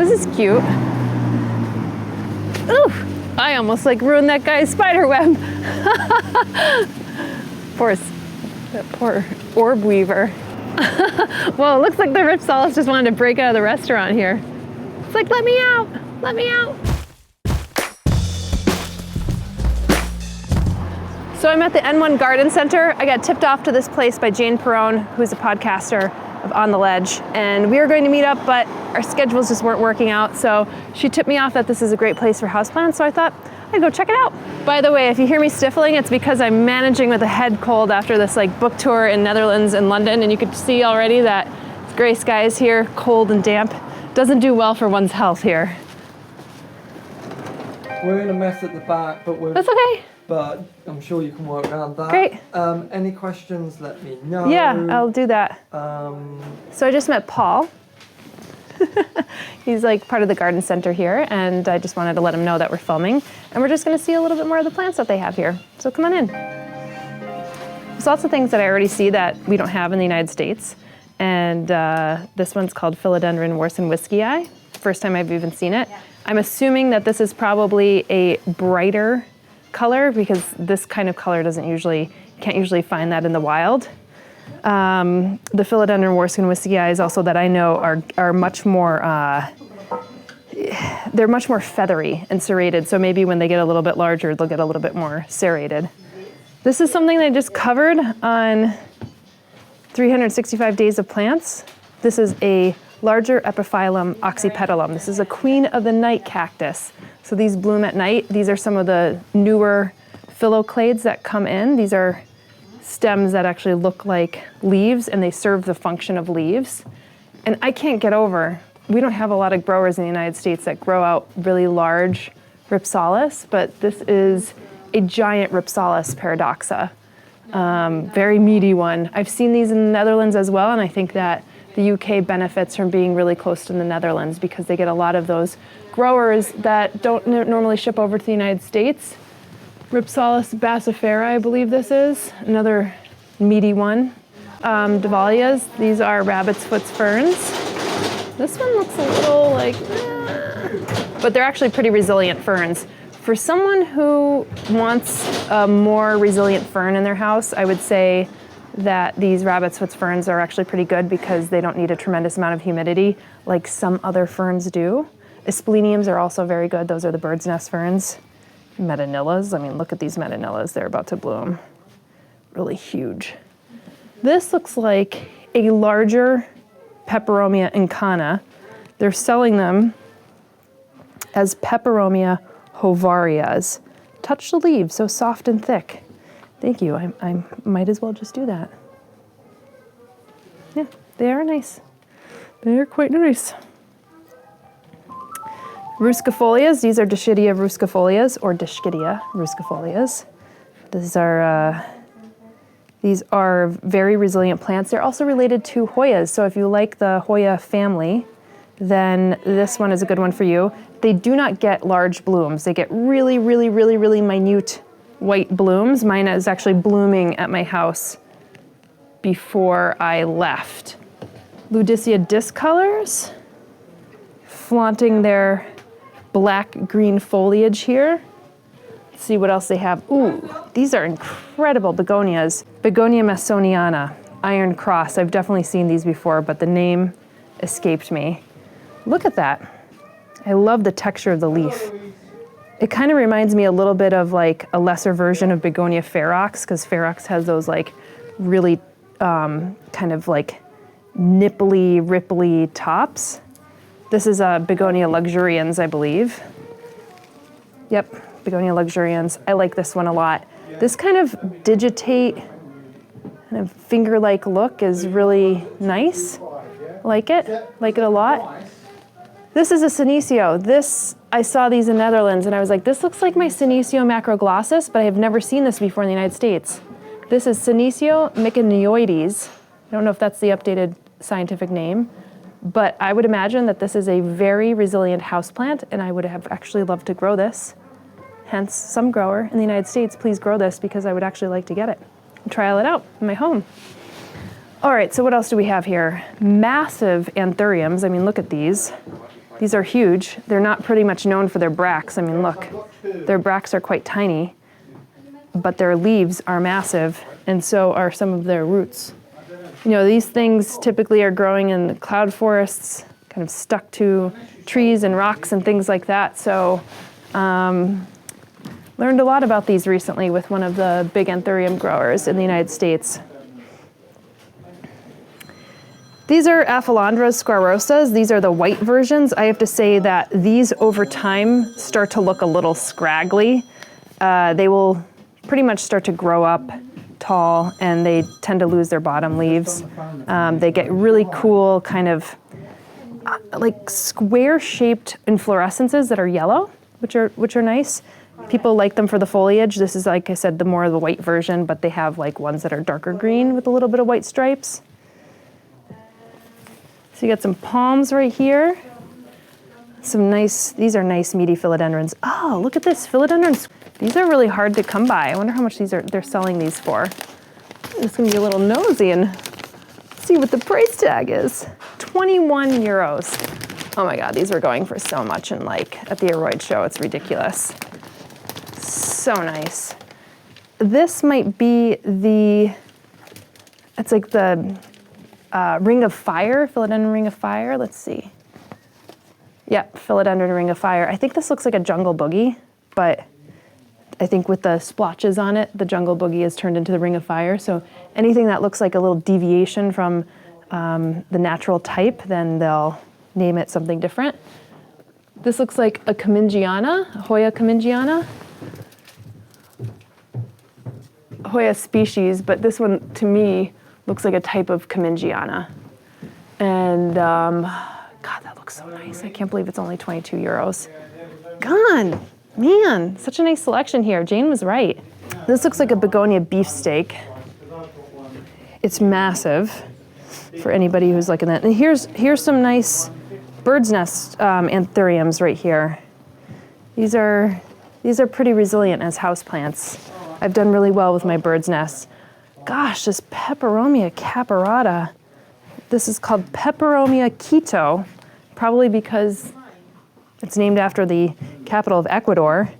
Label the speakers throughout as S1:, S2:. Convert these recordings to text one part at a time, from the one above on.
S1: This is cute. Ooh, I almost like ruined that guy's spider web. That poor orb weaver. Well, it looks like the Ripsalis just wanted to break out of the restaurant here. It's like, let me out, let me out. So I'm at the N1 Garden Center. I got tipped off to this place by Jane Perrone, who's a podcaster of On the Ledge, and we were going to meet up, but our schedules just weren't working out. So she tipped me off that this is a great place for houseplants, so I thought I'd go check it out. By the way, if you hear me sniffling, it's because I'm managing with a head cold after this book tour in Netherlands and London, and you can see already that gray skies here, cold and damp, doesn't do well for one's health here.
S2: We're in a mess at the back, but
S1: That's okay.
S2: But I'm sure you can work around that.
S1: Great.
S2: Any questions, let me know.
S1: Yeah, I'll do that. So I just met Paul. He's part of the garden center here, and I just wanted to let him know that we're filming, and we're just gonna see a little bit more of the plants that they have here. So come on in. There's lots of things that I already see that we don't have in the United States, and this one's called philodendron worsenwiskii. First time I've even seen it. I'm assuming that this is probably a brighter color because this kind of color can't usually find that in the wild. The philodendron worsenwiskii also that I know are much more they're much more feathery and serrated, so maybe when they get a little bit larger they'll get a little bit more serrated. This is something that I just covered on 365 Days of Plants. This is a larger epiphyllum oxypetalum. This is a queen of the night cactus. So these bloom at night. These are some of the newer phylloclades that come in. These are stems that actually look like leaves, and they serve the function of leaves. And I can't get over, we don't have a lot of growers in the United States that grow out really large Ripsalis, but this is a giant Ripsalis paradoxa. Very meaty one. I've seen these in the Netherlands as well, and I think that the UK benefits from being really close to the Netherlands because they get a lot of those growers that don't normally ship over to the United States. Ripsalis bassifera, I believe this is, another meaty one. Davalias, these are rabbit's foot ferns. This one looks a little but they're actually pretty resilient ferns. For someone who wants a more resilient fern in their house, I would say that these rabbit's foot ferns are actually pretty good because they don't need a tremendous amount of humidity like some other ferns do. Aspleniums are also very good. Those are the bird's nest ferns. Metanillas, I mean, look at these metanillas. They're about to bloom. Really huge. This looks like a larger Peperomia incana. They're selling them as Peperomia hovarias. Touch the leaves, so soft and thick. Thank you, I might as well just do that. Yeah, they are nice. They are quite nice. Ruscifolias, these are Dischidia ruscifolias or Dischidia ruscifolias. These are very resilient plants. They're also related to hoyas, so if you like the hoya family, then this one is a good one for you. They do not get large blooms. They get really, really, really, really minute white blooms. Mine is actually blooming at my house before I left. Ludicea discolors, flaunting their black-green foliage here. Let's see what else they have. Ooh, these are incredible begonias. Begonia masoniana, iron cross. I've definitely seen these before, but the name escaped me. Look at that. I love the texture of the leaf. It kind of reminds me a little bit of a lesser version of Begonia ferox, because ferox has those really kind of nipply, ripply tops. This is a Begonia luxurians, I believe. Yep, Begonia luxurians. I like this one a lot. This kind of digitate, kind of finger-like look is really nice. Like it a lot. This is a Senecio. I saw these in Netherlands and I was like, this looks like my Senecio macroglossus, but I have never seen this before in the United States. This is Senecio myconioides. I don't know if that's the updated scientific name, but I would imagine that this is a very resilient houseplant, and I would have actually loved to grow this. Hence, some grower in the United States, please grow this because I would actually like to get it and trial it out in my home. All right, so what else do we have here? Massive anthuriums. I mean, look at these. These are huge. They're not pretty much known for their bracts. I mean, look, their bracts are quite tiny, but their leaves are massive, and so are some of their roots. You know, these things typically are growing in the cloud forests, kind of stuck to trees and rocks and things like that. So learned a lot about these recently with one of the big anthurium growers in the United States. These are Aphelandras squarosas. These are the white versions. I have to say that these over time start to look a little scraggly. They will pretty much start to grow up tall, and they tend to lose their bottom leaves. They get really cool kind of like square-shaped inflorescences that are yellow, which are nice. People like them for the foliage. This is, like I said, the more of the white version, but they have like ones that are darker green with a little bit of white stripes. So you got some palms right here. These are nice meaty philodendrons. Oh, look at this, philodendrons. These are really hard to come by. I wonder how much they're selling these for. I'm just gonna be a little nosy and see what the price tag is. 21 euros. Oh my God, these were going for so much, and like at the Aroid show, it's ridiculous. So nice. This might be it's like the Ring of Fire, philodendron Ring of Fire. Let's see. Yep, philodendron Ring of Fire. I think this looks like a jungle boogie, but I think with the splotches on it, the jungle boogie is turned into the Ring of Fire. So anything that looks like a little deviation from the natural type, then they'll name it something different. This looks like a Commingiana, a Hoya Commingiana. Hoya species, but this one to me looks like a type of Commingiana. And God, that looks so nice. I can't believe it's only 22 euros. God, man, such a nice selection here. Jane was right. This looks like a begonia beefsteak. It's massive for anybody who's looking at it. And here's some nice bird's nest anthuriums right here. These are pretty resilient as houseplants. I've done really well with my bird's nests. Gosh, this Peperomia caparata. This is called Peperomia Quito, probably because it's named after the capital of Ecuador.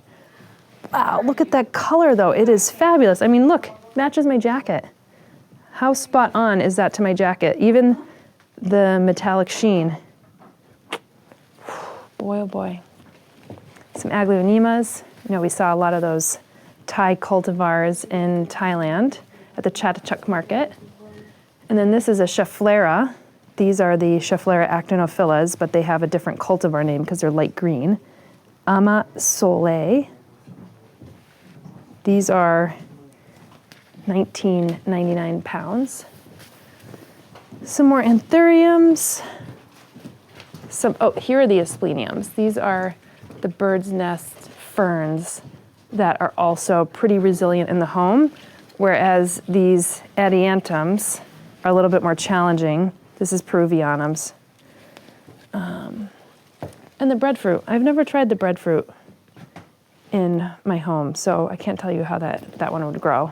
S1: Wow, look at that color though. It is fabulous. I mean, look, matches my jacket. How spot on is that to my jacket? Even the metallic sheen. Boy, oh boy. Some Aglaonemas. You know, we saw a lot of those Thai cultivars in Thailand at the Chatuchak market. And then this is a Schefflera. These are the Schefflera actinophillas, but they have a different cultivar name because they're light green. Ama Soleil. These are 19.99 pounds. Some more anthuriums. Here are the aspleniums. These are the bird's nest ferns that are also pretty resilient in the home, whereas these adiantums are a little bit more challenging. This is Peruvianums. And the breadfruit. I've never tried the breadfruit in my home, so I can't tell you how that one would grow.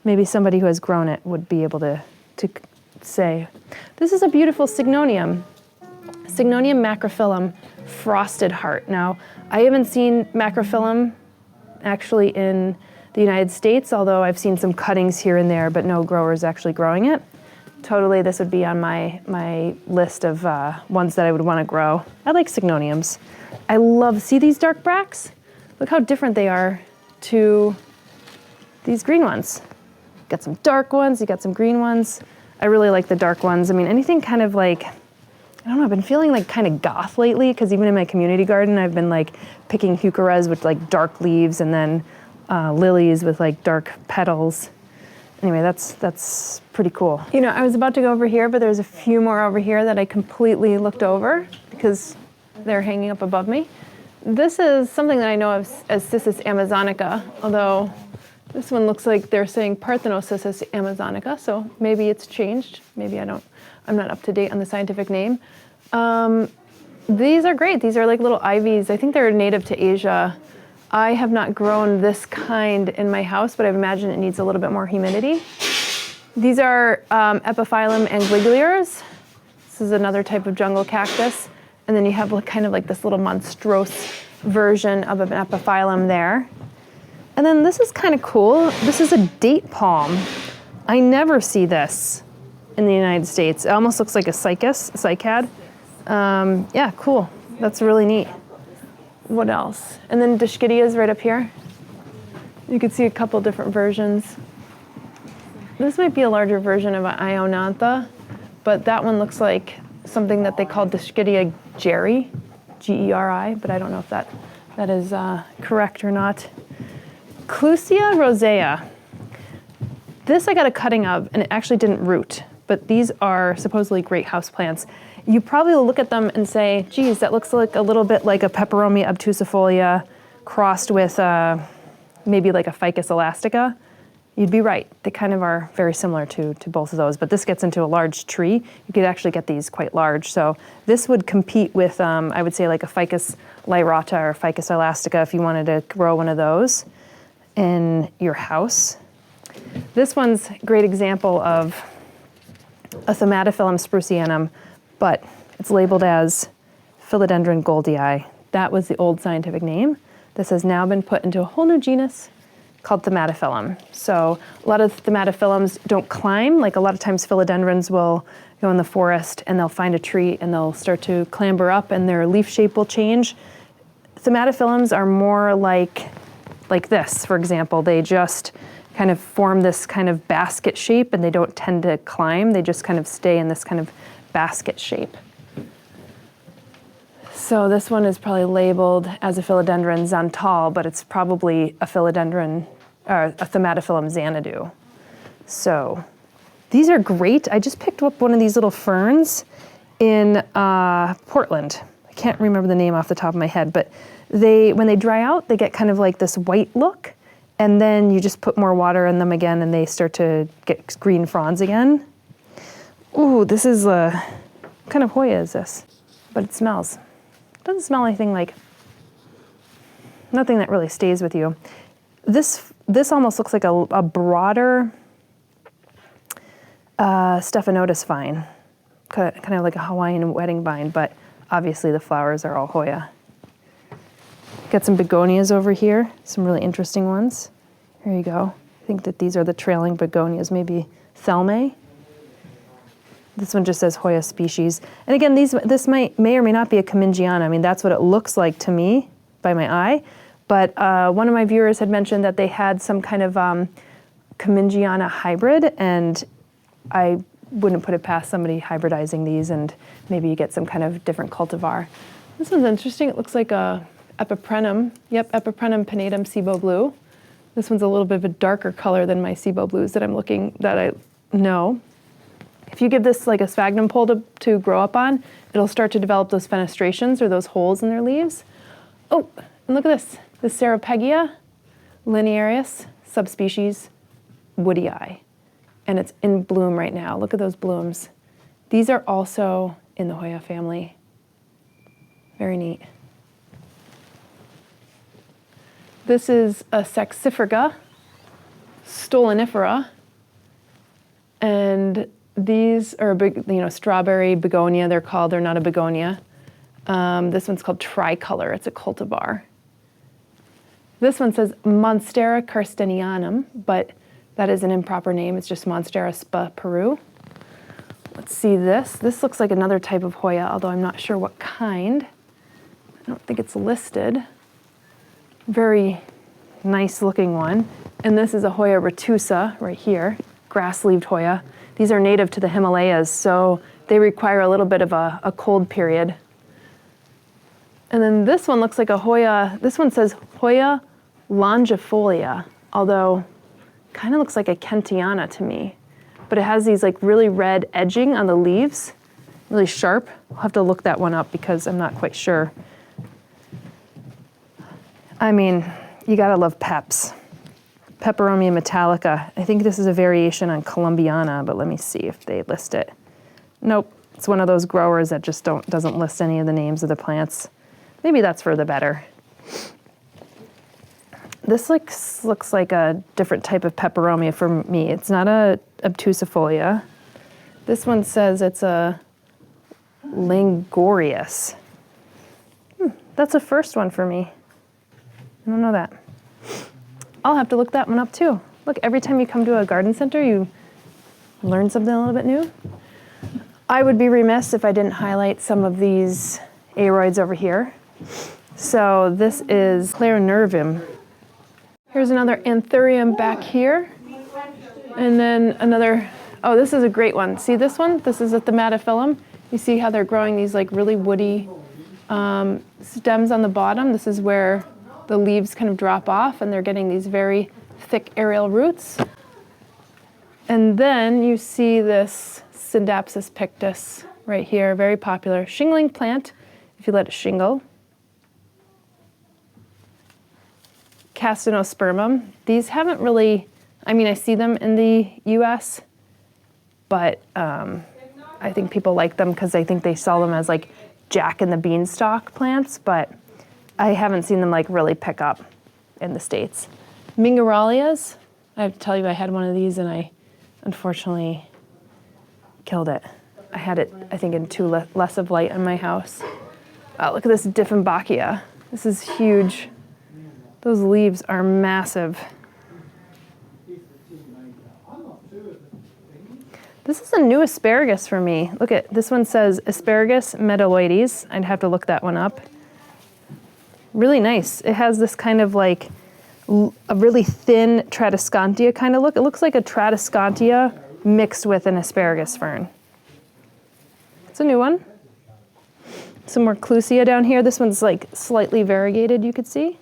S1: Maybe somebody who has grown it would be able to say. This is a beautiful Signonium. Signonium macrophyllum frosted heart. Now, I haven't seen macrophyllum actually in the United States, although I've seen some cuttings here and there, but no growers actually growing it. Totally, this would be on my list of ones that I would want to grow. I like Signoniums. See these dark bracts? Look how different they are to these green ones. You got some dark ones, you got some green ones. I really like the dark ones. I mean, anything kind of like, I don't know, I've been feeling like kind of goth lately, because even in my community garden, I've been like picking heucheras with like dark leaves, and then lilies with like dark petals. Anyway, that's pretty cool. You know, I was about to go over here, but there's a few more over here that I completely looked over because they're hanging up above me. This is something that I know of as Cissus amazonica, although this one looks like they're saying Parthenocissus amazonica, so maybe it's changed. Maybe I'm not up to date on the scientific name. These are great. These are like little ivies. I think they're native to Asia. I have not grown this kind in my house, but I imagine it needs a little bit more humidity. These are Epiphyllum angliglers. This is another type of jungle cactus. And then you have kind of like this little monstrose version of an epiphyllum there. And then this is kind of cool. This is a date palm. I never see this in the United States. It almost looks like a cycad. Yeah, cool. That's really neat. What else? And then Dischidias right up here. You can see a couple different versions. This might be a larger version of an Ionantha, but that one looks like something that they call Dischidia geri, G-E-R-I, but I don't know if that is correct or not. Clusia rosea. This I got a cutting of, and it actually didn't root, but these are supposedly great houseplants. You probably will look at them and say, geez, that looks like a little bit like a Peperomia obtusifolia crossed with maybe like a Ficus elastica. You'd be right. They kind of are very similar to both of those, but this gets into a large tree. You could actually get these quite large. So this would compete with, I would say, like a Ficus lyrata or Ficus elastica if you wanted to grow one of those in your house. This one's a great example of a Thaumatophyllum sprucianum, but it's labeled as Philodendron goldii. That was the old scientific name. This has now been put into a whole new genus called Thaumatophyllum. So a lot of Thaumatophyllums don't climb. Like a lot of times philodendrons will go in the forest and they'll find a tree and they'll start to clamber up and their leaf shape will change. Thaumatophyllums are more like this, for example. They just kind of form this kind of basket shape and they don't tend to climb. They just kind of stay in this kind of basket shape. So this one is probably labeled as a philodendron xanthal, but it's probably a philodendron, or a Thaumatophyllum xanadu. So these are great. I just picked up one of these little ferns in Portland. I can't remember the name off the top of my head, but when they dry out, they get kind of like this white look, and then you just put more water in them again and they start to get green fronds again. Ooh, this is what kind of Hoya is this? But it smells. Doesn't smell anything like, nothing that really stays with you. This almost looks like a broader Stephanotis vine, kind of like a Hawaiian wedding vine, but obviously the flowers are all Hoya. Got some begonias over here, some really interesting ones. Here you go. I think that these are the trailing begonias, maybe Thelmae. This one just says Hoya species. And again, this may or may not be a Commingiana. I mean, that's what it looks like to me by my eye. But one of my viewers had mentioned that they had some kind of Commingiana hybrid, and I wouldn't put it past somebody hybridizing these, and maybe you get some kind of different cultivar. This one's interesting. It looks like a Epiprenum. Yep, Epiprenum pinnatum Cibo blue. This one's a little bit of a darker color than my Cibo blues that I know. If you give this like a sphagnum pole to grow up on, it'll start to develop those fenestrations or those holes in their leaves. Oh, and look at this. This Ceropegia linearis, subspecies woodii. And it's in bloom right now. Look at those blooms. These are also in the Hoya family. Very neat. This is a Saxifraga stolonifera, and these are strawberry begonia, they're called. They're not a begonia. This one's called tricolor. It's a cultivar. This one says Monstera carstenianum, but that is an improper name. It's just Monstera spa Peru. Let's see this. This looks like another type of Hoya, although I'm not sure what kind. I don't think it's listed. Very nice looking one. And this is a Hoya retusa right here, grass-leaved Hoya. These are native to the Himalayas, so they require a little bit of a cold period. And then this one looks like a Hoya, this one says Hoya longifolia, although kind of looks like a Kentiana to me. But it has these like really red edging on the leaves, really sharp. I'll have to look that one up because I'm not quite sure. I mean, you gotta love peps. Peperomia metallica. I think this is a variation on Columbiana, but let me see if they list it. Nope, it's one of those growers that just doesn't list any of the names of the plants. Maybe that's for the better. This looks like a different type of peperomia for me. It's not a obtusifolia. This one says it's a Langorius. That's a first one for me. I don't know that. I'll have to look that one up too. Look, every time you come to a garden center, you learn something a little bit new. I would be remiss if I didn't highlight some of these aroids over here. So this is Clarinervium. Here's another anthurium back here. And then another, oh, this is a great one. See this one? This is a thaumatophyllum. You see how they're growing these like really woody stems on the bottom. This is where the leaves kind of drop off and they're getting these very thick aerial roots. And then you see this Syndapsis pictus right here, very popular shingling plant if you let it shingle. Castanospermum. These haven't really, I mean, I see them in the US, but I think people like them because I think they sell them as like Jack and the Beanstalk plants, but I haven't seen them like really pick up in the States. Mingeralias. I have to tell you, I had one of these and I unfortunately killed it. I had it, I think, in too less of light on my house. Look at this Dieffenbachia. This is huge. Those leaves are massive. This is a new asparagus for me. Look at, this one says Asparagus metalloides. I'd have to look that one up. Really nice. It has this kind of like a really thin Tradescantia kind of look. It looks like a Tradescantia mixed with an asparagus fern. It's a new one. Some more Clusia down here. This one's like slightly variegated, you could see.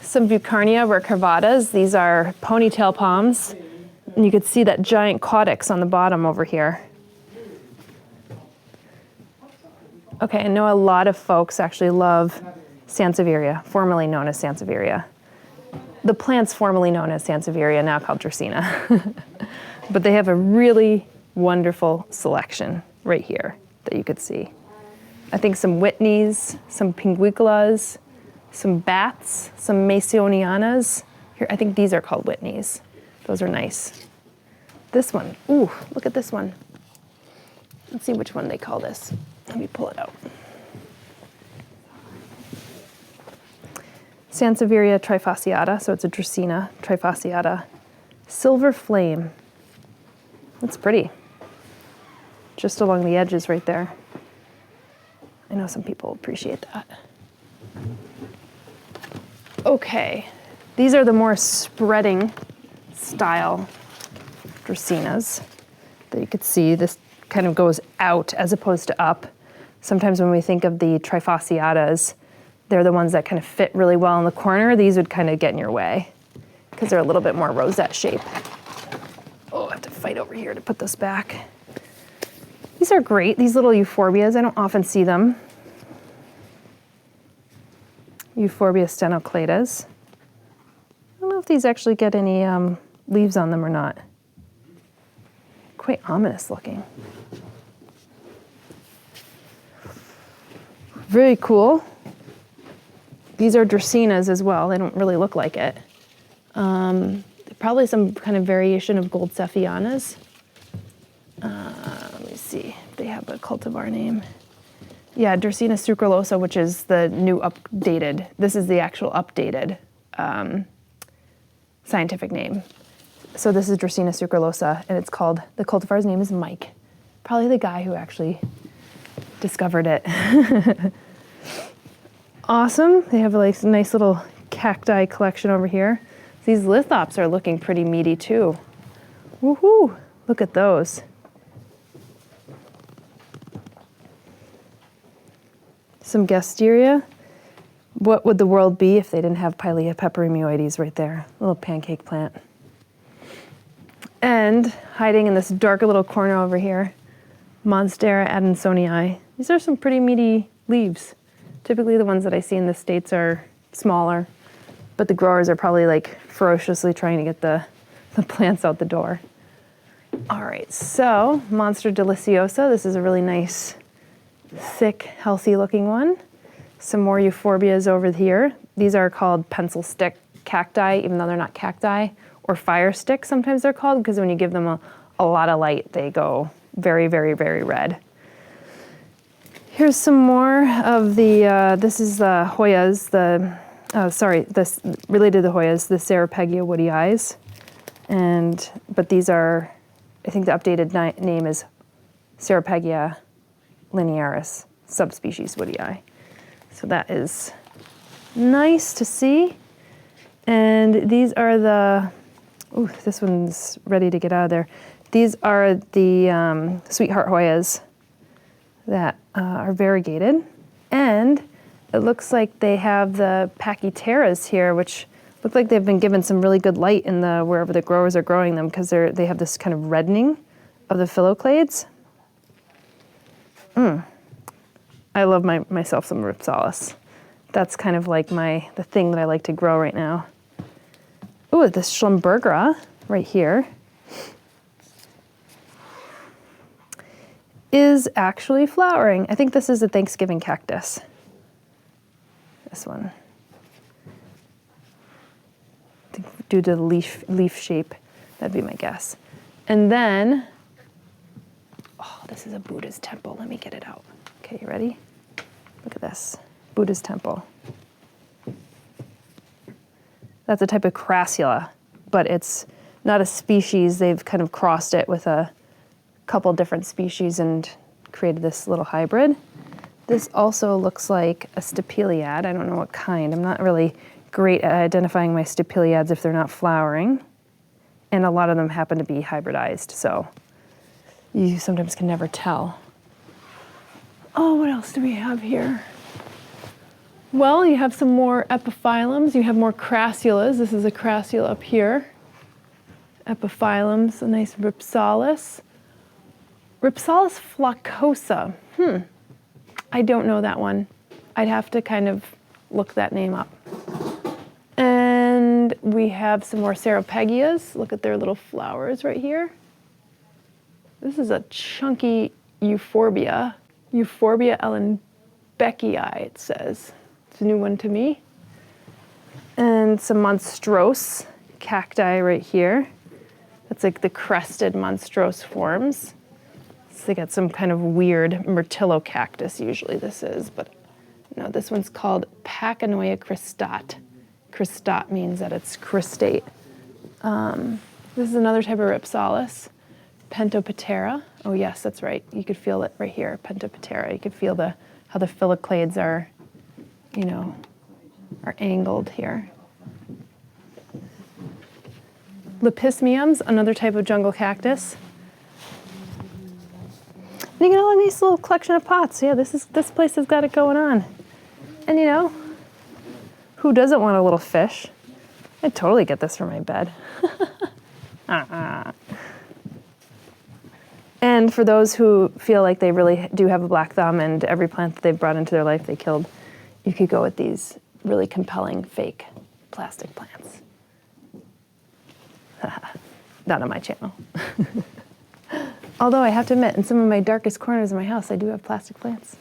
S1: Some Bucarnia recurvatas. These are ponytail palms. And you could see that giant caudix on the bottom over here. Okay, I know a lot of folks actually love Sansevieria, formerly known as Sansevieria. The plant's formerly known as Sansevieria, now called Dracaena. But they have a really wonderful selection right here that you could see. I think some Whitneys, some Pinguiculas, some bats, some Masonianas. Here, I think these are called Whitneys. Those are nice. This one, ooh, look at this one. Let's see which one they call this. Let me pull it out. Sansevieria trifasciata, so it's a Dracaena trifasciata. Silver flame. That's pretty. Just along the edges right there. I know some people appreciate that. Okay, these are the more spreading style Dracaenas that you could see. This kind of goes out as opposed to up. Sometimes when we think of the trifasciatas, they're the ones that kind of fit really well in the corner. These would kind of get in your way because they're a little bit more rosette shape. Oh, I have to fight over here to put this back. These are great, these little euphorbias. I don't often see them. Euphorbia stenocladas. I don't know if these actually get any leaves on them or not. Quite ominous looking. Very cool. These are Dracaenas as well. They don't really look like it. Probably some kind of variation of Gold Cephianas. Let me see if they have a cultivar name. Yeah, Dracaena sucrulosa, which is the new updated. This is the actual updated scientific name. So this is Dracaena sucrulosa, and it's called, the cultivar's name is Mike. Probably the guy who actually discovered it. Awesome. They have a nice little cacti collection over here. These lithops are looking pretty meaty too. Woohoo! Look at those. Some Gasteria. What would the world be if they didn't have Pilea peperomioides right there? A little pancake plant. And hiding in this darker little corner over here, Monstera adansonii. These are some pretty meaty leaves. Typically the ones that I see in the States are smaller, but the growers are probably like ferociously trying to get the plants out the door. All right, so Monster deliciosa. This is a really nice, thick, healthy looking one. Some more euphorbias over here. These are called pencil stick cacti, even though they're not cacti, or fire stick sometimes they're called, because when you give them a lot of light, they go very, very, very red. Here's some more of the, this is the hoyas, this related to the hoyas, the Ceropegia woody eyes. But these are, I think the updated name is Ceropegia linearis, subspecies woody eye. So that is nice to see. And these are the, ooh, this one's ready to get out of there. These are the sweetheart hoyas that are variegated. And it looks like they have the pachyteras here, which look like they've been given some really good light in the wherever the growers are growing them, because they have this kind of reddening of the phylloclades. I love myself some Rhipsalis. That's kind of like the thing that I like to grow right now. Ooh, this Schlumbergera right here is actually flowering. I think this is a Thanksgiving cactus. This one. I think due to the leaf shape, that'd be my guess. And then, oh, this is a Buddha's temple. Let me get it out. Okay, you ready? Look at this, Buddha's temple. That's a type of crassula, but it's not a species. They've kind of crossed it with a couple different species and created this little hybrid. This also looks like a stapeliad. I don't know what kind. I'm not really great at identifying my stapeliads if they're not flowering. And a lot of them happen to be hybridized, so you sometimes can never tell. Oh, what else do we have here? Well, you have some more epiphyllums. You have more crassulas. This is a crassula up here. Epiphyllums, a nice Rhipsalis. Rhipsalis floccosa. I don't know that one. I'd have to kind of look that name up. And we have some more Ceropegias. Look at their little flowers right here. This is a chunky Euphorbia. Euphorbia ellenbeckii, it says. It's a new one to me. And some monstrose cacti right here. That's like the crested monstrose forms. So they got some kind of weird myrtillo cactus, usually this is, but no, this one's called Pacanoia cristate. Cristate means that it's cristate. This is another type of Rhipsalis, Pentoptera. Oh yes, that's right. You could feel it right here, Pentoptera. You could feel how the phylloclades are, are angled here. Lepismiums, another type of jungle cactus. And you got a nice little collection of pots. Yeah, this place has got it going on. And who doesn't want a little fish? I'd totally get this for my bed. And for those who feel like they really do have a black thumb and every plant that they've brought into their life they killed, you could go with these really compelling fake plastic plants. Not on my channel. Although I have to admit, in some of my darkest corners of my house, I do have plastic plants.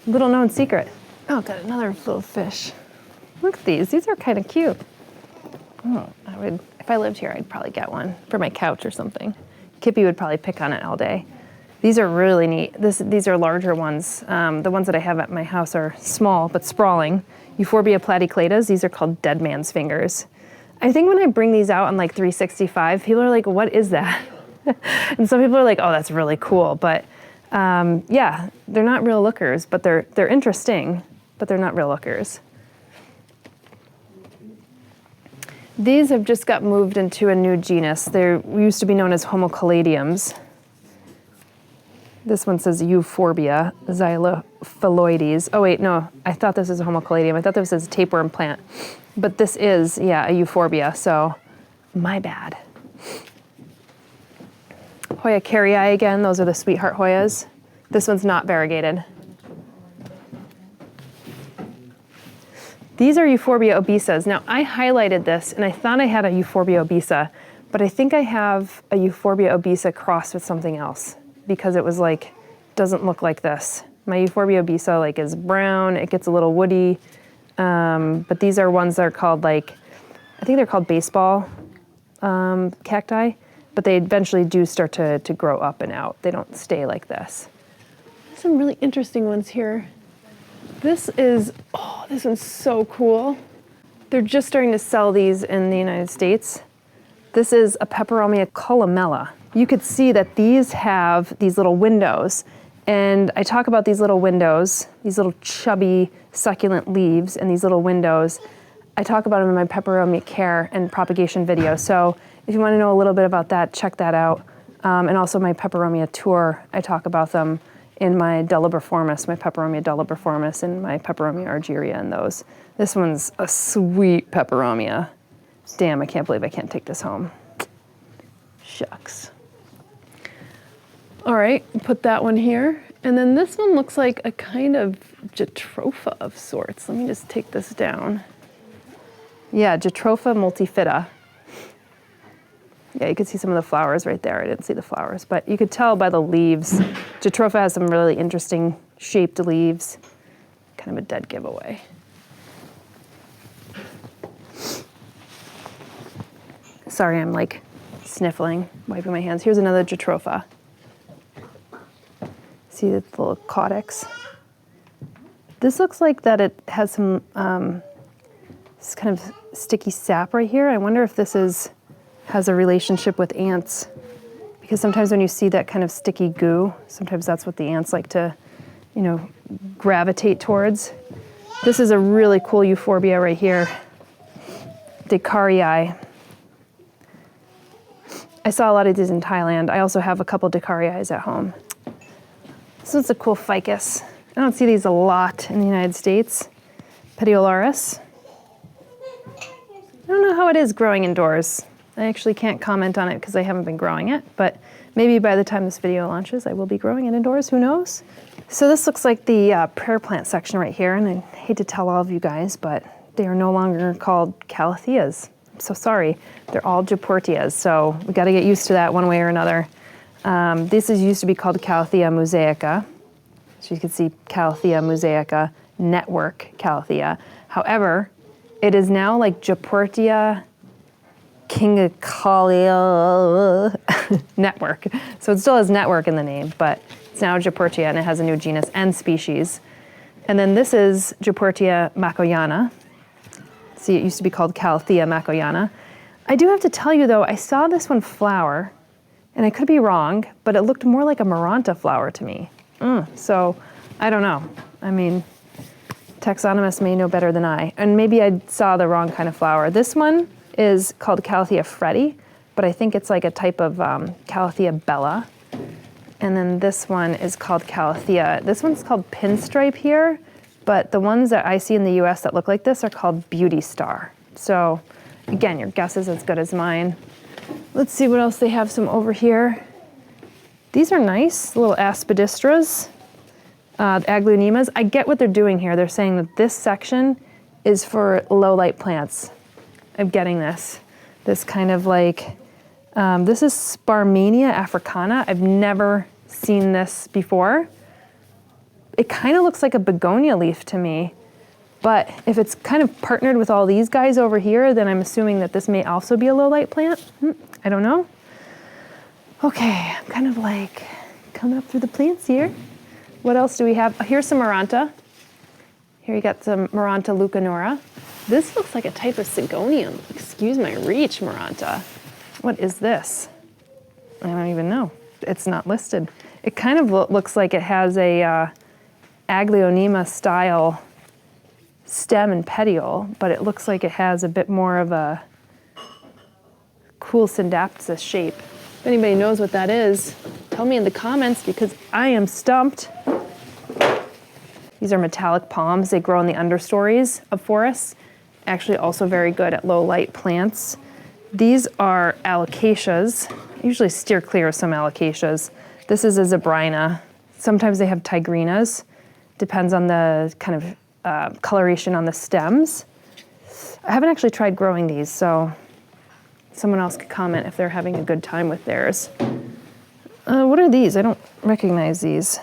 S1: Little known secret. Oh, got another little fish. Look at these. These are kind of cute. Oh, if I lived here, I'd probably get one for my couch or something. Kippy would probably pick on it all day. These are really neat. These are larger ones. The ones that I have at my house are small but sprawling. Euphorbia platycladas. These are called dead man's fingers. I think when I bring these out on like 365, people are like, what is that? And some people are like, oh, that's really cool. But yeah, they're not real lookers, but they're interesting, but they're not real lookers. These have just got moved into a new genus. They used to be known as homocaladiums. This one says Euphorbia xylophyloides. Oh wait, no, I thought this was a homocaladium. I thought this was a tapeworm plant. But this is, yeah, a Euphorbia, so my bad. Hoya carrii again, those are the sweetheart Hoyas. This one's not variegated. These are Euphorbia obesas. Now I highlighted this and I thought I had a Euphorbia obesa, but I think I have a Euphorbia obesa crossed with something else because it was like, doesn't look like this. My Euphorbia obesa like is brown, it gets a little woody, but these are ones that are called I think they're called baseball cacti, but they eventually do start to grow up and out. They don't stay like this. some really interesting ones here. This is, oh, this one's so cool. They're just starting to sell these in the United States. This is a Peperomia columella. You could see that these have these little windows. And I talk about these little windows, these little chubby succulent leaves and these little windows. I talk about them in my Peperomia care and propagation video. So if you want to know a little bit about that, check that out. And also my Peperomia tour, I talk about them in my Dullibriformis, my Peperomia Dullibriformis and my Peperomia argyria and those. This one's a sweet Peperomia. Damn, I can't believe I can't take this home. Shucks. All right, put that one here. And then this one looks like a kind of Jatropha of sorts. Let me just take this down. Yeah, Jatropha multifida. Yeah, you could see some of the flowers right there. I didn't see the flowers, but you could tell by the leaves. Jatropha has some really interesting shaped leaves. Kind of a dead giveaway. Sorry, I'm like sniffling, wiping my hands. Here's another Jatropha. See the little caudex? This looks like that it has some this kind of sticky sap right here. I wonder if this has a relationship with ants, because sometimes when you see that kind of sticky goo, sometimes that's what the ants like to, you know, gravitate towards. This is a really cool euphorbia right here, Decarii. I saw a lot of these in Thailand. I also have a couple Decarii at home. This one's a cool ficus. I don't see these a lot in the United States. Petiolaris. I don't know how it is growing indoors. I actually can't comment on it because I haven't been growing it, but maybe by the time this video launches, I will be growing it indoors, who knows? So this looks like the prayer plant section right here, and I hate to tell all of you guys, but they are no longer called Calatheas. I'm so sorry. They're all Japortias, so we got to get used to that one way or another. This used to be called Calathea mosaica. So you can see Calathea mosaica, network Calathea. However, it is now like Japortia kingicalia network. So it still has network in the name, but it's now Japortia and it has a new genus and species. And then this is Japortia macoyana. See, it used to be called Calathea macoyana. I do have to tell you though, I saw this one flower, and I could be wrong, but it looked more like a Maranta flower to me. So I don't know. I mean, taxonomists may know better than I. And maybe I saw the wrong kind of flower. This one is called Calathea fredi, but I think it's like a type of Calathea bella. And then this one is called Calathea. This one's called pinstripe here, but the ones that I see in the US that look like this are called beauty star. So again, your guess is as good as mine. Let's see what else they have some over here. These are nice, little aspidistras, aglaonemas. I get what they're doing here. They're saying that this section is for low light plants. I'm getting this. This kind of like, this is Sparmania africana. I've never seen this before. It kind of looks like a begonia leaf to me, but if it's kind of partnered with all these guys over here, then I'm assuming that this may also be a low light plant. I don't know. Okay, I'm kind of like coming up through the plants here. What else do we have? Oh, here's some Maranta. Here you got some Maranta leucanora. This looks like a type of Sigonium. Excuse my reach, Maranta. What is this? I don't even know. It's not listed. It kind of looks like it has a aglaonema style stem and petiole, but it looks like it has a bit more of a cool syndapsis shape. If anybody knows what that is, tell me in the comments because I am stumped. These are metallic palms. They grow in the understories of forests. Actually also very good at low light plants. These are alocasias. I usually steer clear of some alocasias. This is a zebrina. Sometimes they have tigrinas. Depends on the kind of coloration on the stems. I haven't actually tried growing these, so someone else could comment if they're having a good time with theirs. What are these? I don't recognize these.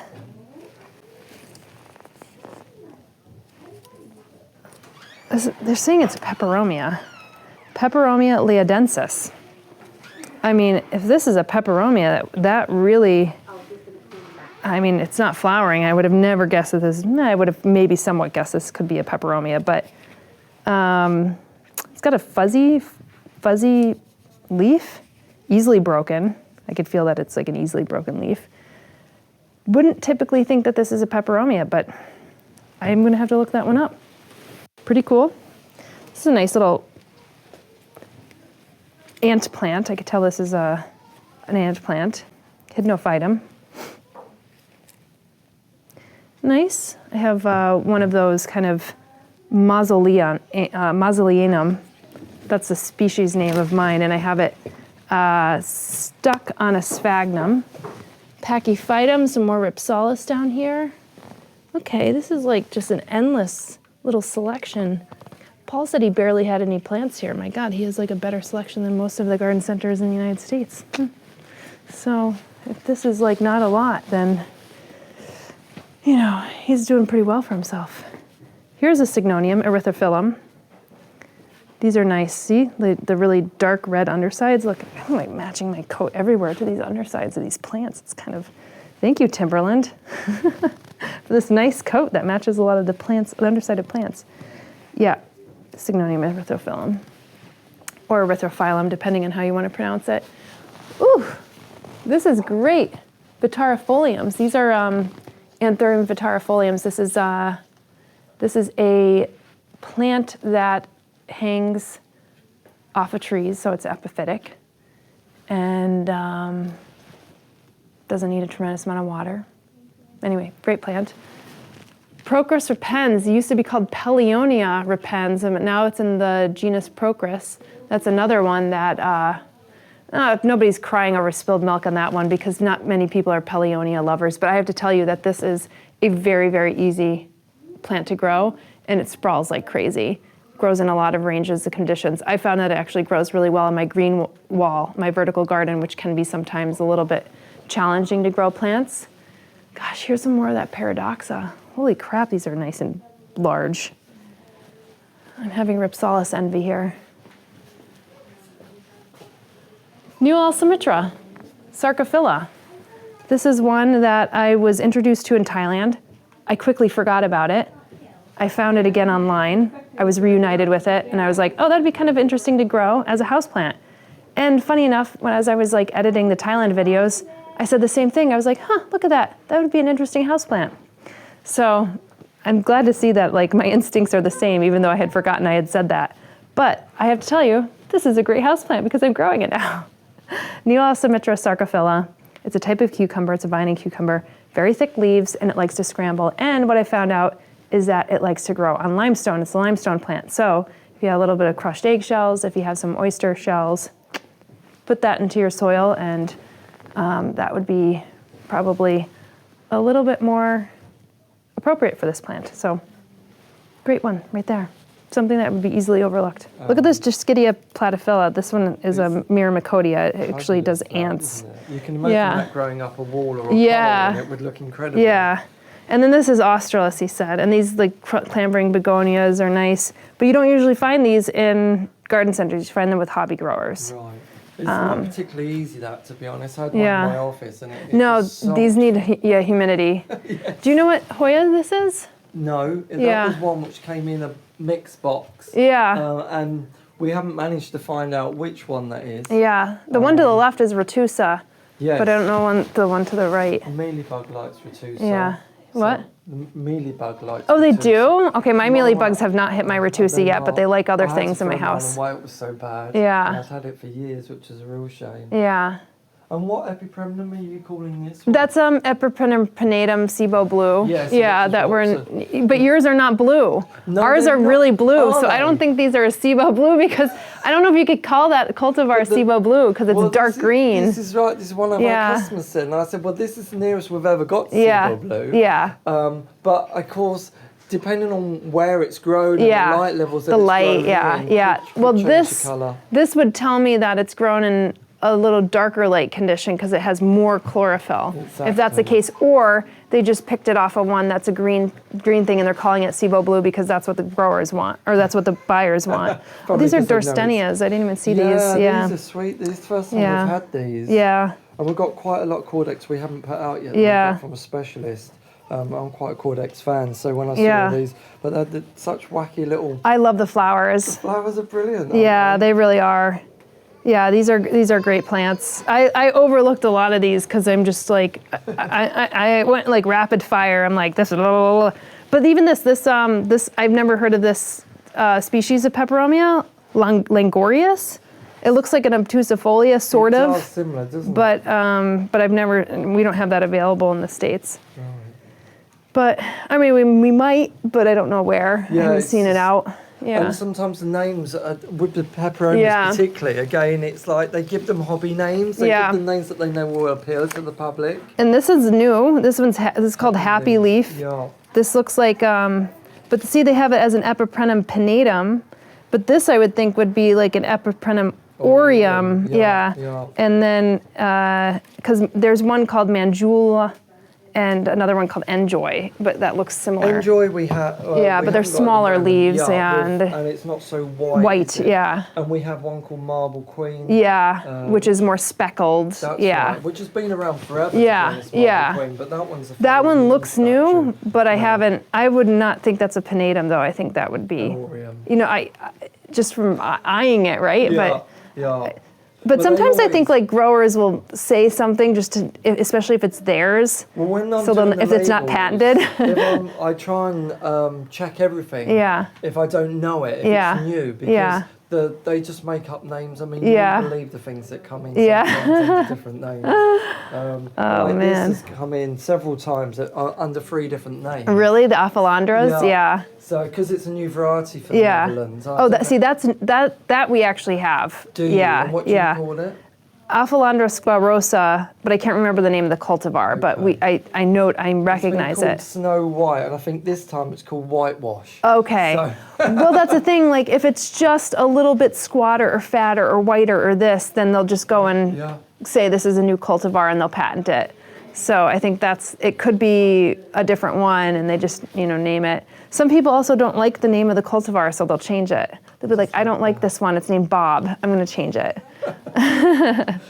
S1: They're saying it's Peperomia. Peperomia leodensis. I mean, if this is a Peperomia, that really... I mean, it's not flowering. I would have never guessed that this, I would have maybe somewhat guessed this could be a peperomia, but it's got a fuzzy leaf, easily broken. I could feel that it's like an easily broken leaf. Wouldn't typically think that this is a peperomia, but I'm gonna have to look that one up. Pretty cool. This is a nice little ant plant. I could tell this is an ant plant. Hydnophytum. Nice. I have one of those kind of mausoleanum. That's the species name of mine, and I have it stuck on a sphagnum. Pachyphytum, some more Ripsalis down here. Okay, this is like just an endless little selection. Paul said he barely had any plants here. My God, he has like a better selection than most of the garden centers in the United States. So if this is like not a lot, then, you know, he's doing pretty well for himself. Here's a Signonium erythrophyllum. These are nice. See the really dark red undersides? Look, I'm like matching my coat everywhere to these undersides of these plants. It's kind of, thank you, Timberland, for this nice coat that matches a lot of the plants, the underside of plants. Yeah, Signonium erythrophyllum, or erythrophyllum, depending on how you want to pronounce it. Ooh, this is great. Vitarifoliums. These are Anthurium vitarifoliums. This is a plant that hangs off of trees, so it's epiphytic, and doesn't need a tremendous amount of water. Anyway, great plant. Procris repens used to be called Pellionia repens, and now it's in the genus Procris. That's another one that nobody's crying over spilled milk on that one because not many people are Pellionia lovers, but I have to tell you that this is a very, very easy plant to grow, and it sprawls like crazy. Grows in a lot of ranges of conditions. I found that it actually grows really well in my green wall, my vertical garden, which can be sometimes a little bit challenging to grow plants. Gosh, here's some more of that Paradoxa. Holy crap, these are nice and large. I'm having Ripsalis envy here. Newall symmetra, Sarcophila. This is one that I was introduced to in Thailand. I quickly forgot about it. I found it again online. I was reunited with it, and I was like, oh, that'd be kind of interesting to grow as a houseplant. And funny enough, as I was like editing the Thailand videos, I said the same thing. I was like, look at that. That would be an interesting houseplant. So I'm glad to see that like my instincts are the same, even though I had forgotten I had said that. But I have to tell you, this is a great houseplant because I'm growing it now. Newall symmetra Sarcophila. It's a type of cucumber. It's a vining cucumber. Very thick leaves, and it likes to scramble. And what I found out is that it likes to grow on limestone. It's a limestone plant. So if you have a little bit of crushed eggshells, if you have some oyster shells, put that into your soil, and that would be probably a little bit more appropriate for this plant. So great one right there. Something that would be easily overlooked. Look at this Dischidia platyphila. This one is a Myrmecodia. It actually does ants.
S2: You can imagine that growing up a wall or a column, and it would look incredible.
S1: Yeah. And then this is Australis, he said. And these like clambering begonias are nice, but you don't usually find these in garden centers. You find them with hobby growers.
S2: Right. It's not particularly easy, that, to be honest. I had one in my office, and
S1: these need humidity. Yeah. Do you know what Hoya this is?
S2: No, that was one which came in a mixed box.
S1: Yeah.
S2: And we haven't managed to find out which one that is.
S1: Yeah. The one to the left is Retusa.
S2: Yes.
S1: But I don't know the one to the right.
S2: Mealybug likes Retusa.
S1: Yeah. What?
S2: The mealybug likes
S1: Oh, they
S2: Retusa.
S1: do? Okay, my mealybugs have not hit my Retusa yet, but they like other things in my house.
S2: Why it was so bad.
S1: Yeah.
S2: And I've had it for years, which is a real shame.
S1: Yeah.
S2: And what epipremnum are you calling this one?
S1: That's Epipremnum pinnatum Cibo blue.
S2: Yes,
S1: yeah, that were but yours are not blue.
S2: No,
S1: ours are really blue, so
S2: they?
S1: I don't think these are a Cibo blue because I don't know if you could call that cultivar Cibo blue because it's dark green.
S2: This is right. This is one of our customers said, and I said, well, this is the nearest we've ever got to Cibo blue.
S1: Yeah.
S2: But of course, depending on where it's grown and the light levels that
S1: Well, this would tell me that it's grown in a little darker light condition because it has more chlorophyll, if that's the case. Or they just picked it off of one that's a green thing and they're calling it Cibo blue because that's what the growers want, or that's what the buyers want. These are Dorstenias. I didn't even see these. Yeah,
S2: these are sweet. This is the first time we've had these.
S1: Yeah.
S2: And we've got quite a lot of Caudex we haven't put out yet.
S1: Yeah.
S2: We got from a specialist. I'm quite a Caudex fan, so when I saw these, but they're such wacky little.
S1: I love the flowers.
S2: The flowers are brilliant.
S1: Yeah, they really are. Yeah, these are great plants. I overlooked a lot of these because I'm just like, I went like rapid fire. I'm like this, blah, blah, blah. But even this I've never heard of this species of peperomia, Langorius. It looks like an obtusifolia, sort of.
S2: It's similar, doesn't it?
S1: But we don't have that available in the States.
S2: Right.
S1: But I mean, we might, but I don't know where. I haven't seen it out. Yeah.
S2: And sometimes the names, with the peperomias particularly, again, it's like they give them hobby names. They give them names that they know will appeal to the public.
S1: And this is new. This is called Happy Leaf.
S2: Yeah.
S1: This looks like, but see, they have it as an Epiprenum pinnatum. But this, I would think, would be like an Epiprenum aureum. Yeah. And then, because there's one called Manjula and another one called Enjoy, but that looks similar.
S2: Enjoy we have.
S1: But they're smaller leaves and
S2: it's not so white.
S1: White, yeah.
S2: And we have one called Marble Queen.
S1: Yeah, which is more speckled.
S2: That's
S1: yeah.
S2: right, which has been around forever.
S1: Yeah,
S2: Marble Queen, but that one's
S1: that one looks new, but I haven't. I would not think that's a pinnatum, though. I think that would be. You know, I just from eyeing it, right?
S2: Yeah.
S1: But sometimes I think like growers will say something just to, especially if it's theirs.
S2: Well, when I'm
S1: so then if it's not patented.
S2: I try and check everything.
S1: Yeah.
S2: If I don't know it, if it's new, because they just make up names. I mean, you wouldn't believe the things that come in sometimes under different names.
S1: Man.
S2: This has come in several times under 3 different names.
S1: Really? The Aphelandras? Yeah.
S2: So, because it's a new variety for the Netherlands.
S1: That we actually have.
S2: Do you?
S1: Yeah.
S2: And what do you call it?
S1: Aphelandra squarosa, but I can't remember the name of the cultivar. Okay. But I recognize
S2: it's been called
S1: it.
S2: Snow White, and I think this time it's called Whitewash.
S1: Okay. So. Well, that's the thing. Like, if it's just a little bit squatter or fatter or whiter or this, then they'll just go and say this is a new cultivar and they'll patent it. So I think it could be a different one, and they just name it. Some people also don't like the name of the cultivar, so they'll change it. They'll be like, I don't like this one. It's named Bob. I'm going to change it.
S2: That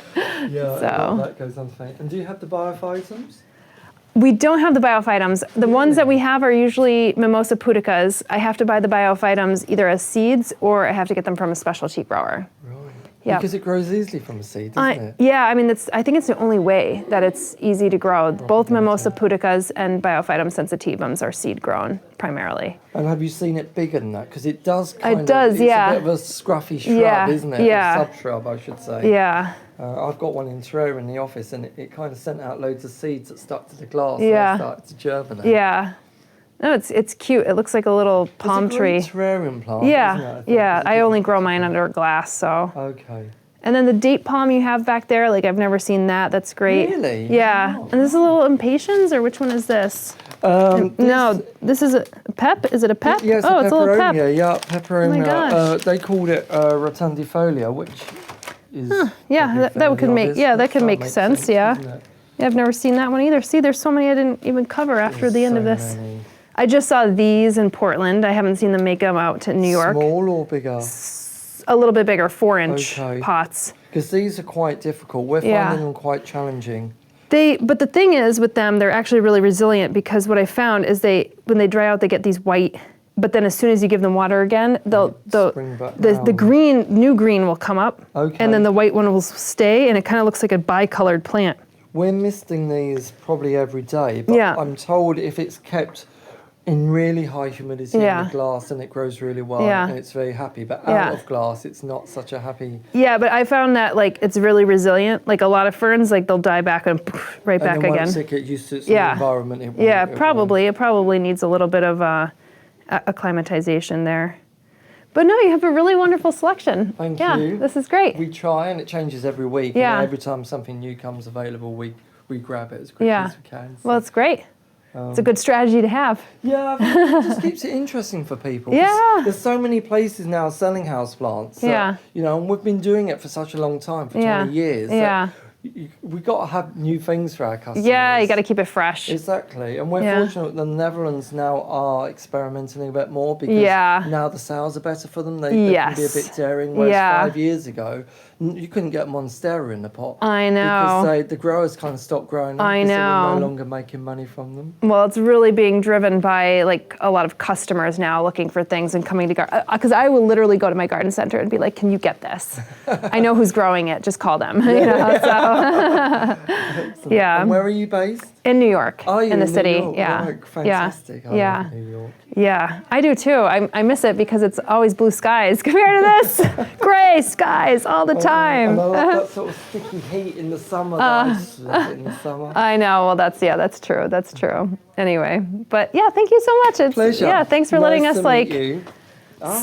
S2: goes on fine. And do you have the biophytums?
S1: We don't have the biophytums. The ones that we have are usually Mimosa puticas. I have to buy the biophytums either as seeds or I have to get them from a specialty grower.
S2: Right.
S1: Yeah.
S2: Because it grows easily from a seed, doesn't it?
S1: Yeah, I mean, I think it's the only way that it's easy to grow. Both Mimosa puticas and Biophytum sensitivums are seed grown primarily.
S2: And have you seen it bigger than that? Because it does it's a bit of a scruffy shrub, isn't it?
S1: Yeah.
S2: A sub-shrub, I should say.
S1: Yeah.
S2: I've got one in terrarium in the office, and it kind of sent out loads of seeds that stuck to the glass
S1: Yeah.
S2: and started to germinate.
S1: Yeah. No, it's cute. It looks like a little palm tree.
S2: It's a great terrarium plant,
S1: Yeah,
S2: isn't it?
S1: I only grow mine under glass, so.
S2: Okay.
S1: And then the date palm you have back there, like I've never seen that. That's great.
S2: Really?
S1: Yeah.
S2: Oh.
S1: And this is a little impatiens, or which one is this? No, this is a pep. Is it a pep?
S2: Yes,
S1: oh, it's a little pep.
S2: Yeah, peperomia.
S1: Oh my gosh.
S2: They called it rotundifolia, which is
S1: that could make sense. Yeah, I've never seen that one either. See, there's so many I didn't even cover after the end of this.
S2: Many.
S1: I just saw these in Portland. I haven't seen them make them out to New York.
S2: Small or bigger?
S1: A little bit bigger, 4-inch pots.
S2: Because these are quite difficult. We're finding them quite challenging.
S1: But the thing is with them, they're actually really resilient because what I found is when they dry out, they get these white. But then as soon as you give them water again, the new green will come up, and then the white one will stay, and it kind of looks like a bicolored plant.
S2: We're misting these probably every day, but I'm told if it's kept in really high humidity in the glass, and it grows really well, and it's very happy. But out of glass, it's not such a happy.
S1: Yeah, but I found that it's really resilient. Like a lot of ferns, they'll die back and right back again.
S2: Once it gets used to its new environment, it won't.
S1: Probably. It probably needs a little bit of acclimatization there. But no, you have a really wonderful selection.
S2: Thank you.
S1: This is great.
S2: We try, and it changes every week.
S1: Yeah.
S2: And every time something new comes available, we grab it as quickly as we can. So.
S1: Well, it's great. It's a good strategy to have.
S2: Yeah, it just keeps it interesting for people.
S1: Yeah.
S2: There's so many places now selling houseplants. And we've been doing it for such a long time, for 20 years.
S1: Yeah.
S2: We've got to have new things for our customers.
S1: Yeah, you got to keep it fresh.
S2: Exactly. And we're fortunate that the Netherlands now are experimenting a bit more because now the sales are better for them. They can be a bit daring, whereas 5 years ago, you couldn't get monstera in the pot.
S1: I know.
S2: Because the growers kind of stopped growing them.
S1: I know.
S2: They were no longer making money from them.
S1: Well, it's really being driven by like a lot of customers now looking for things and coming to garden. Because I will literally go to my garden center and be like, "Can you get this? I know who's growing it. Just call them." You know. So yeah.
S2: And where are you based?
S1: In New York.
S2: Oh,
S1: in the city.
S2: York.
S1: Yeah.
S2: Right. Fantastic.
S1: Yeah.
S2: I love New York.
S1: Yeah, I do too. I miss it because it's always blue skies compared to this. Gray skies all the time.
S2: And I love that sort of sticky heat in the summer. In the summer.
S1: I know. Well, that's true. That's true. Anyway, but yeah, thank you so much. It's
S2: pleasure.
S1: Yeah, thanks for letting us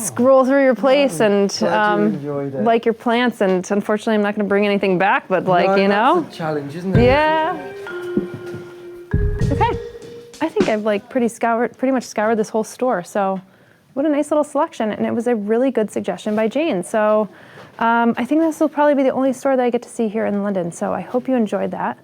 S1: scroll through your place and like your plants. And unfortunately, I'm not going to bring anything back. But
S2: that's a challenge, isn't it?
S1: Yeah. Okay. I think I've pretty much scoured this whole store. So what a nice little selection. And it was a really good suggestion by Jane. So I think this will probably be the only store that I get to see here in London. So I hope you enjoyed that.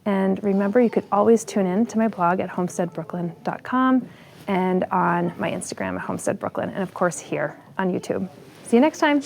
S1: And remember, you could always tune in to my blog at homesteadbrooklyn.com and on my Instagram at homesteadbrooklyn, and of course here on YouTube. See you next time.